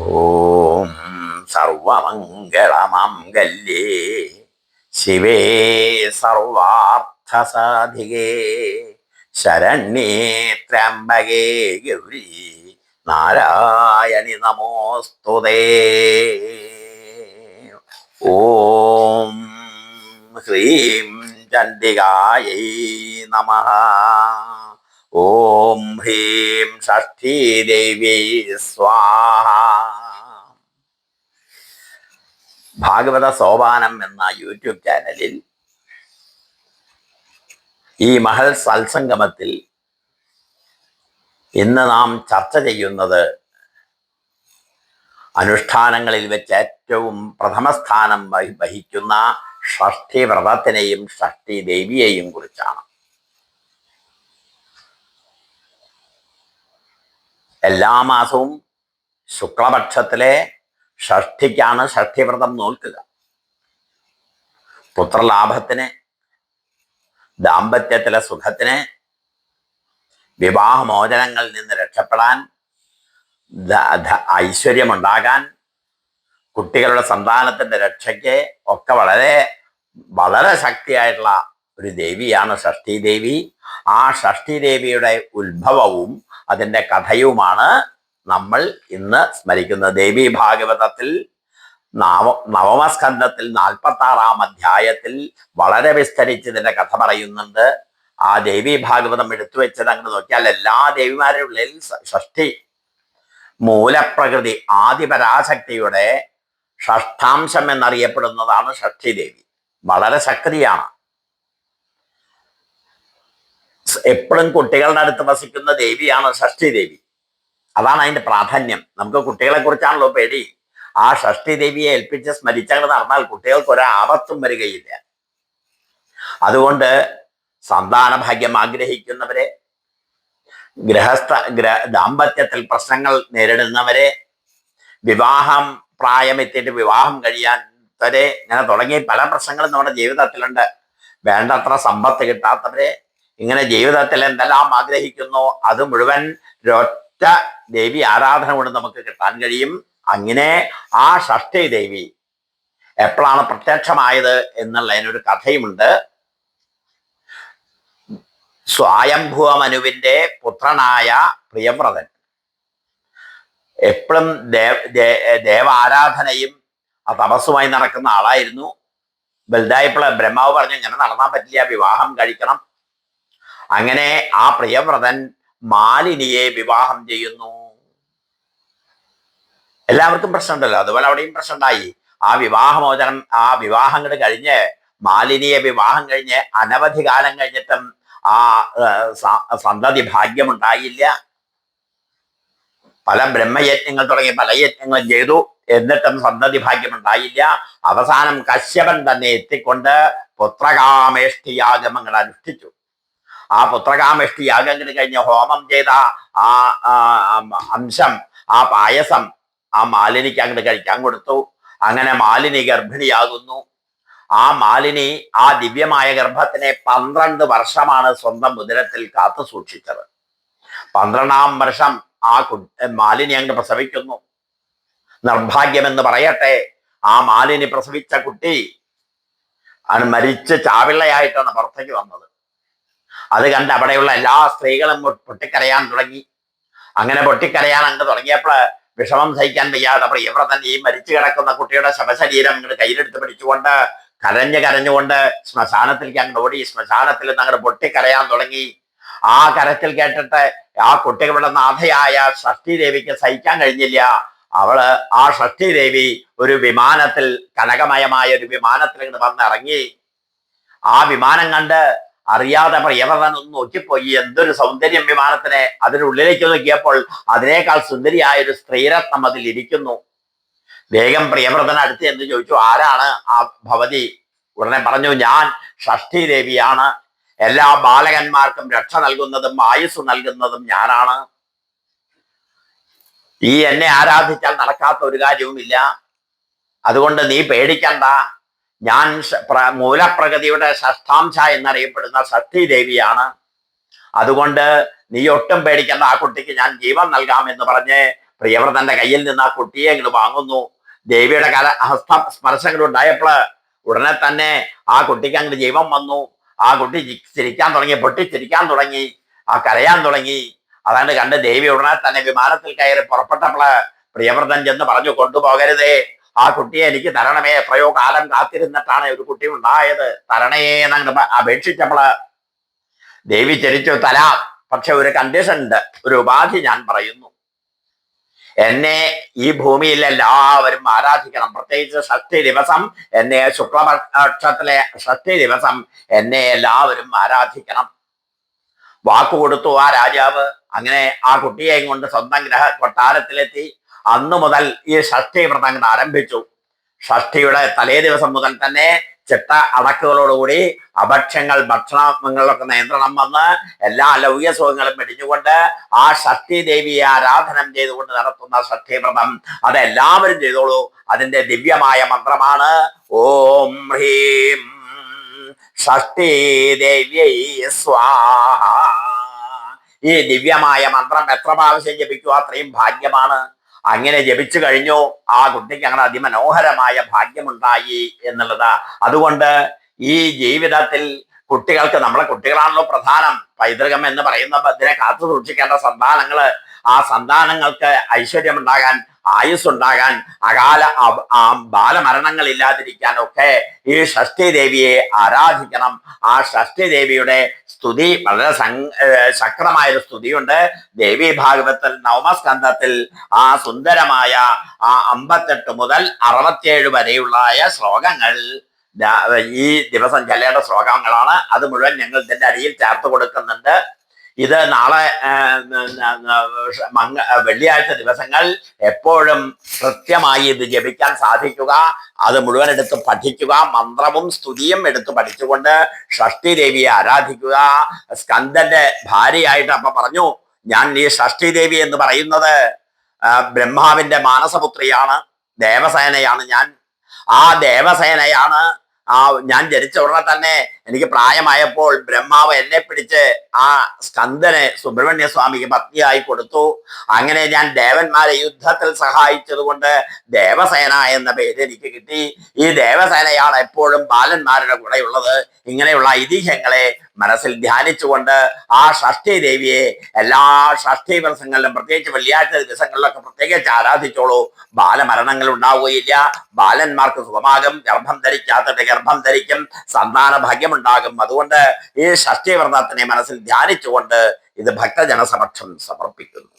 ഓം സർവമംഗളമംഗല്യേ ശിവേ സർവാർത്ഥസാധികേ ശരണ്യേ ത്രയംബകേ ഗൗരി നാരായണി നമോസ്തുതേ. ഓം ഹ്രീം ചണ്ഡികായൈ നമഃ. ഓം ഹ്രീം ഷഷ്ഠീദേവ്യൈ സ്വാഹ. ഭാഗവത സോപാനം എന്ന യൂട്യൂബ് ചാനലിൽ ഈ മഹൽ സത്സംഗമത്തിൽ ഇന്ന് നാം ചർച്ച ചെയ്യുന്നത് അനുഷ്ഠാനങ്ങളിൽ വെച്ച് ഏറ്റവും പ്രഥമസ്ഥാനം വഹിക്കുന്ന ഷഷ്ഠി വ്രതത്തിനെയും ഷഷ്ഠി ദേവിയെയും കുറിച്ചാണ്. എല്ലാ മാസവും ശുക്ലപക്ഷത്തിലെ ഷഷ്ഠിക്കാണ് ഷഷ്ഠിവ്രതം നോൽക്കുക. പുത്രലാഭത്തിന്, ദാമ്പത്യത്തിലെ സുഖത്തിന്, വിവാഹമോചനങ്ങളിൽ നിന്ന് രക്ഷപ്പെടാൻ, ഐശ്വര്യമുണ്ടാകാൻ, കുട്ടികളുടെ സന്താനത്തിന്റെ രക്ഷയ്ക്ക് ഒക്കെ വളരെ വളരെ ശക്തിയായിട്ടുള്ള ഒരു ദേവിയാണ് ഷഷ്ഠി ദേവി. ആ ഷഷ്ഠി ദേവിയുടെ ഉത്ഭവവും അതിൻ്റെ കഥയുമാണ് നമ്മൾ ഇന്ന് സ്മരിക്കുന്നത്. ദേവി ഭാഗവതത്തിൽ നവമസ്കന്ധത്തിൽ 46-ാം അധ്യായത്തിൽ വളരെ വിസ്തരിച്ച് ഇതിന്റെ കഥ പറയുന്നുണ്ട്. ആ ദേവി ഭാഗവതം എടുത്തു വെച്ചത് അങ്ങ് നോക്കിയാൽ എല്ലാ ദേവിമാരുടെ ഉള്ളിൽ ഷഷ്ഠി മൂലപ്രകൃതി ആദിപരാശക്തിയുടെ ഷഷ്ഠാംശം എന്നറിയപ്പെടുന്നതാണ് ഷഷ്ഠി ദേവി. വളരെ ശക്തിയാണ്. എപ്പോഴും കുട്ടികളുടെ അടുത്ത് വസിക്കുന്ന ദേവിയാണ് ഷഷ്ഠി ദേവി. അതാണ് അതിന്റെ പ്രാധാന്യം. നമുക്ക് കുട്ടികളെ കുറിച്ചാണല്ലോ പേടി. ആ ഷഷ്ഠി ദേവിയെ ഏൽപ്പിച്ച് സ്മരിച്ചങ്ങൾ നടന്നാൽ കുട്ടികൾക്ക് ഒരാപത്തും വരികയില്ല. അതുകൊണ്ട് സന്താന ഭാഗ്യം ആഗ്രഹിക്കുന്നവരെ, ദാമ്പത്യത്തിൽ പ്രശ്നങ്ങൾ നേരിടുന്നവരെ, വിവാഹം പ്രായമെത്തിയിട്ട് വിവാഹം കഴിയാത്തവരെ, ഇങ്ങനെ തുടങ്ങി പല പ്രശ്നങ്ങളും നമ്മുടെ ജീവിതത്തിലുണ്ട്. വേണ്ടത്ര സമ്പത്ത് കിട്ടാത്തവരെ, ഇങ്ങനെ ജീവിതത്തിൽ എന്തെല്ലാം ആഗ്രഹിക്കുന്നു അത് മുഴുവൻ ഒറ്റ ദേവി ആരാധന കൊണ്ട് നമുക്ക് കിട്ടാൻ കഴിയും. അങ്ങനെ ആ ഷഷ്ഠി ദേവി എപ്പോഴാണ് പ്രത്യക്ഷമായത് എന്നുള്ളതിനൊരു കഥയുമുണ്ട്. സ്വയംഭുവ മനുവിന്റെ പുത്രനായ പ്രിയവ്രതൻ എപ്പോഴും ദേവാരാധനയും ആ തപസ്സുമായി നടക്കുന്ന ആളായിരുന്നു. വലുതായപ്പോൾ ബ്രഹ്മാവ് പറഞ്ഞു ഇങ്ങനെ നടന്നാൻ പറ്റില്ല, വിവാഹം കഴിക്കണം. അങ്ങനെ ആ പ്രിയവ്രതൻ മാലിനിയെ വിവാഹം ചെയ്യുന്നു. എല്ലാവർക്കും പ്രശ്നമുണ്ടല്ലോ, അതുപോലെ അവിടെയും പ്രശ്നമുണ്ടായി. ആ വിവാഹമോചനം, ആ വിവാഹങ്ങൾ കഴിഞ്ഞ് മാലിനിയെ വിവാഹം കഴിഞ്ഞ് അനവധി കാലം കഴിഞ്ഞിട്ടും ആ സന്തതി ഭാഗ്യമുണ്ടായില്ല. പല ബ്രഹ്മയജ്ഞങ്ങൾ തുടങ്ങി പല യജ്ഞങ്ങളും ചെയ്തു, എന്നിട്ടും സന്തതി ഭാഗ്യമുണ്ടായില്ല. അവസാനം കശ്യപൻ തന്നെ എത്തിക്കൊണ്ട് പുത്രകാമേഷ്ടി യാഗമങ്ങൾ അനുഷ്ഠിച്ചു. ആ പുത്രകാമേഷ്ടി യാഗങ്ങൾ കഴിഞ്ഞ് ഹോമം ചെയ്ത ആ അംശം, ആ പായസം ആ മാലിനിക്ക് അങ്ങോട്ട് കഴിക്കാൻ കൊടുത്തു. അങ്ങനെ മാലിനി ഗർഭിണിയാകുന്നു. ആ മാലിനി ആ ദിവ്യമായ ഗർഭത്തിനെ 12 വർഷമാണ് സ്വന്തം ഉദരത്തിൽ കാത്തു സൂക്ഷിച്ചത്. 12-ാം വർഷം ആ മാലിനി അങ്ങോട്ട് പ്രസവിക്കുന്നു. നിർഭാഗ്യമെന്ന് പറയട്ടെ, ആ മാലിനി പ്രസവിച്ച കുട്ടി മരിച്ച് ചാവിള്ളയായിട്ടാണ് പുറത്തേക്ക് വന്നത്. അത് കണ്ട് അവിടെയുള്ള എല്ലാ സ്ത്രീകളും പൊട്ടിക്കരയാൻ തുടങ്ങി. അങ്ങനെ പൊട്ടിക്കരയാൻ അങ്ങ് തുടങ്ങിയപ്പോൾ വിഷമം സഹിക്കാൻ വയ്യാതെ പ്രിയവ്രതൻ ഈ മരിച്ചു കിടക്കുന്ന കുട്ടിയുടെ ശവശരീരം അങ്ങോട്ട് കയ്യിലെടുത്ത് പിടിച്ചുകൊണ്ട് കരഞ്ഞുകൊണ്ട് ശ്മശാനത്തിലേക്ക് അങ്ങോട്ട് ഓടി. ശ്മശാനത്തിൽ നിന്ന് അങ്ങോട്ട് പൊട്ടിക്കരയാൻ തുടങ്ങി. ആ കരച്ചിൽ കേട്ടിട്ട് ആ കുട്ടികളുടെ നാഥയായ ഷഷ്ഠി ദേവിക്ക് സഹിക്കാൻ കഴിഞ്ഞില്ല. അവള് ആ ഷഷ്ഠി ദേവി ഒരു വിമാനത്തിൽ, കനകമയമായ ഒരു വിമാനത്തിൽ ഇങ്ങോട്ട് വന്നിറങ്ങി. ആ വിമാനം കണ്ട് അറിയാതെ പ്രിയവ്രതൻ ഒന്ന് നോക്കിപ്പോയി. എന്തൊരു സൗന്ദര്യം വിമാനത്തിന്! അതിനുള്ളിലേക്ക് നോക്കിയപ്പോൾ അതിനേക്കാൾ സുന്ദരിയായ ഒരു സ്ത്രീരത്നം അതിൽ ഇരിക്കുന്നു. വേഗം പ്രിയവ്രതൻ അടുത്ത് എന്ന് ചോദിച്ചു, ആരാണ് ആ ഭവതി? ഉടനെ പറഞ്ഞു, ഞാൻ ഷഷ്ഠി ദേവിയാണ്. എല്ലാ ബാലകന്മാർക്കും രക്ഷ നൽകുന്നതും ആയുസ് നൽകുന്നതും ഞാനാണ്. ഈ എന്നെ ആരാധിച്ചാൽ നടക്കാത്ത ഒരു കാര്യവുമില്ല. അതുകൊണ്ട് നീ പേടിക്കണ്ട. ഞാൻ മൂലപ്രകൃതിയുടെ ഷഷ്ഠാംശ എന്നറിയപ്പെടുന്ന ഷഷ്ഠി ദേവിയാണ്. അതുകൊണ്ട് നീ ഒട്ടും പേടിക്കേണ്ട, ആ കുട്ടിക്ക് ഞാൻ ജീവൻ നൽകാമെന്ന് പറഞ്ഞ് പ്രിയവ്രതന്റെ കയ്യിൽ നിന്ന് ആ കുട്ടിയെ ഇങ്ങോട്ട് വാങ്ങുന്നു. ദേവിയുടെ ഹസ്ത സ്പർശങ്ങൾ ഉണ്ടായപ്പോൾ ഉടനെ തന്നെ ആ കുട്ടിക്ക് അങ്ങോട്ട് ജീവൻ വന്നു. ആ കുട്ടി ചിരിക്കാൻ തുടങ്ങി, പൊട്ടിച്ചിരിക്കാൻ തുടങ്ങി, ആ കരയാൻ തുടങ്ങി. അതാണ്ട് കണ്ട് ദേവി ഉടനെ തന്നെ വിമാനത്തിൽ കയറി പുറപ്പെട്ടപ്പോൾ പ്രിയവ്രതൻ ചെന്ന് പറഞ്ഞു, കൊണ്ടുപോകരുതേ, ആ കുട്ടിയെ എനിക്ക് തരണമേ, എത്രയോ കാലം കാത്തിരുന്നിട്ടാണ് ഒരു കുട്ടി ഉണ്ടായത്, തരണേ എന്നങ്ങ് അപേക്ഷിച്ചപ്പോൾ ദേവി ചരിച്ചു, തരാം, പക്ഷെ ഒരു കണ്ടീഷൻ ഉണ്ട്, ഒരു ഉപാധി ഞാൻ പറയുന്നു. എന്നെ ഈ ഭൂമിയിൽ എല്ലാവരും ആരാധിക്കണം. പ്രത്യേകിച്ച് ഷഷ്ടി ദിവസം, എന്നെ ശുക്ലപക്ഷത്തിലെ ഷഷ്ടി ദിവസം എന്നെ എല്ലാവരും ആരാധിക്കണം. വാക്കുകൊടുത്തു ആ രാജാവ്. അങ്ങനെ ആ കുട്ടിയെയും കൊണ്ട് സ്വന്തം കൊട്ടാരത്തിലെത്തി. അന്നു മുതൽ ഈ ഷഷ്ടി വ്രതം ആരംഭിച്ചു. ഷഷ്ടിയുടെ തലേ ദിവസം മുതൽ തന്നെ ചിട്ട അടക്കുകളോടുകൂടി അഭക്ഷ്യങ്ങൾ, ഭക്ഷണങ്ങളൊക്കെ നിയന്ത്രണം വന്ന് എല്ലാ ലൗകിക സുഖങ്ങളും വെടിഞ്ഞുകൊണ്ട് ആ ഷഷ്ടി ദേവിയെ ആരാധനം ചെയ്തുകൊണ്ട് നടത്തുന്ന ഷഷ്ടി വ്രതം അതെല്ലാവരും ചെയ്തോളൂ. അതിന്റെ ദിവ്യമായ മന്ത്രമാണ് ഓം ഹ്രീം ഷഷ്ടി ദേവ്യൈ സ്വാഹ. ഈ ദിവ്യമായ മന്ത്രം എത്ര പ്രാവശ്യം ജപിക്കുക അത്രയും ഭാഗ്യമാണ്. അങ്ങനെ ജപിച്ചു കഴിഞ്ഞു. ആ കുട്ടിക്ക് അങ്ങനെ അതിമനോഹരമായ ഭാഗ്യമുണ്ടായി എന്നുള്ളത്. അതുകൊണ്ട് ഈ ജീവിതത്തിൽ കുട്ടികൾക്ക്, നമ്മളെ കുട്ടികളാണല്ലോ പ്രധാനം. പൈതൃകം എന്ന് പറയുന്ന ഇതിനെ കാത്തു സൂക്ഷിക്കേണ്ട സന്താനങ്ങള്, ആ സന്താനങ്ങൾക്ക് ഐശ്വര്യമുണ്ടാകാൻ, ആയുസ്സുണ്ടാകാൻ, അകാല ബാലമരണങ്ങൾ ഇല്ലാതിരിക്കാൻ ഒക്കെ ഈ ഷഷ്ടി ദേവിയെ ആരാധിക്കണം. ആ ഷഷ്ടി ദേവിയുടെ സ്തുതി വളരെ ശക്തമായൊരു സ്തുതിയുണ്ട്. ദേവി ഭാഗവതത്തിൽ നവമസ്കന്ധത്തിൽ ആ സുന്ദരമായ ആ 58 മുതൽ 67 വരെയുള്ള ശ്ലോകങ്ങൾ ഈ ദിവസം ചൊല്ലേണ്ട ശ്ലോകങ്ങളാണ്. അത് മുഴുവൻ ഞങ്ങൾ ഇതിന്റെ അടിയിൽ ചേർത്ത് കൊടുക്കുന്നുണ്ട്. ഇത് നാളെ വെള്ളിയാഴ്ച ദിവസങ്ങൾ എപ്പോഴും കൃത്യമായി ഇത് ജപിക്കാൻ സാധിക്കുക, അത് മുഴുവൻ എടുത്ത് പഠിക്കുക, മന്ത്രവും സ്തുതിയും എടുത്ത് പഠിച്ചുകൊണ്ട് ഷഷ്ടി ദേവിയെ ആരാധിക്കുക. സ്കന്ദന്റെ ഭാര്യയായിട്ട് അപ്പൊ പറഞ്ഞു, ഞാൻ ഈ ഷഷ്ടി ദേവി എന്ന് പറയുന്നത് ബ്രഹ്മാവിന്റെ മാനസപുത്രിയാണ്, ദേവസേനയാണ് ഞാൻ. ആ ദേവസേനയാണ് ഞാൻ ജനിച്ച ഉടനെ തന്നെ എനിക്ക് പ്രായമായപ്പോൾ ബ്രഹ്മാവ് എന്നെ പിടിച്ച് ആ സ്കന്ദനെ സുബ്രഹ്മണ്യ സ്വാമിക്ക് പത്നിയായി കൊടുത്തു. അങ്ങനെ ഞാൻ ദേവന്മാരെ യുദ്ധത്തിൽ സഹായിച്ചത് കൊണ്ട് ദേവസേന എന്ന പേര് എനിക്ക് കിട്ടി. ഈ ദേവസേനയാണ് എപ്പോഴും ബാലന്മാരുടെ കൂടെയുള്ളത്. ഇങ്ങനെയുള്ള ഐതിഹ്യങ്ങളെ മനസ്സിൽ ധ്യാനിച്ചുകൊണ്ട് ആ ഷഷ്ടി ദേവിയെ എല്ലാ ഷഷ്ടി ദിവസങ്ങളിലും, പ്രത്യേകിച്ച് വെള്ളിയാഴ്ച ദിവസങ്ങളിലൊക്കെ പ്രത്യേകിച്ച് ആരാധിച്ചോളൂ. ബാലമരണങ്ങൾ ഉണ്ടാവുകയില്ല, ബാലന്മാർക്ക് സുഖമാകും, ഗർഭം ധരിക്കാത്തത് ഗർഭം ധരിക്കും, സന്താന ഭാഗ്യമുണ്ടാകും. അതുകൊണ്ട് ഈ ഷഷ്ടി വ്രതത്തിനെ മനസ്സിൽ ധ്യാനിച്ചുകൊണ്ട് ഇത് ഭക്തജന സമക്ഷം സമർപ്പിക്കുന്നു.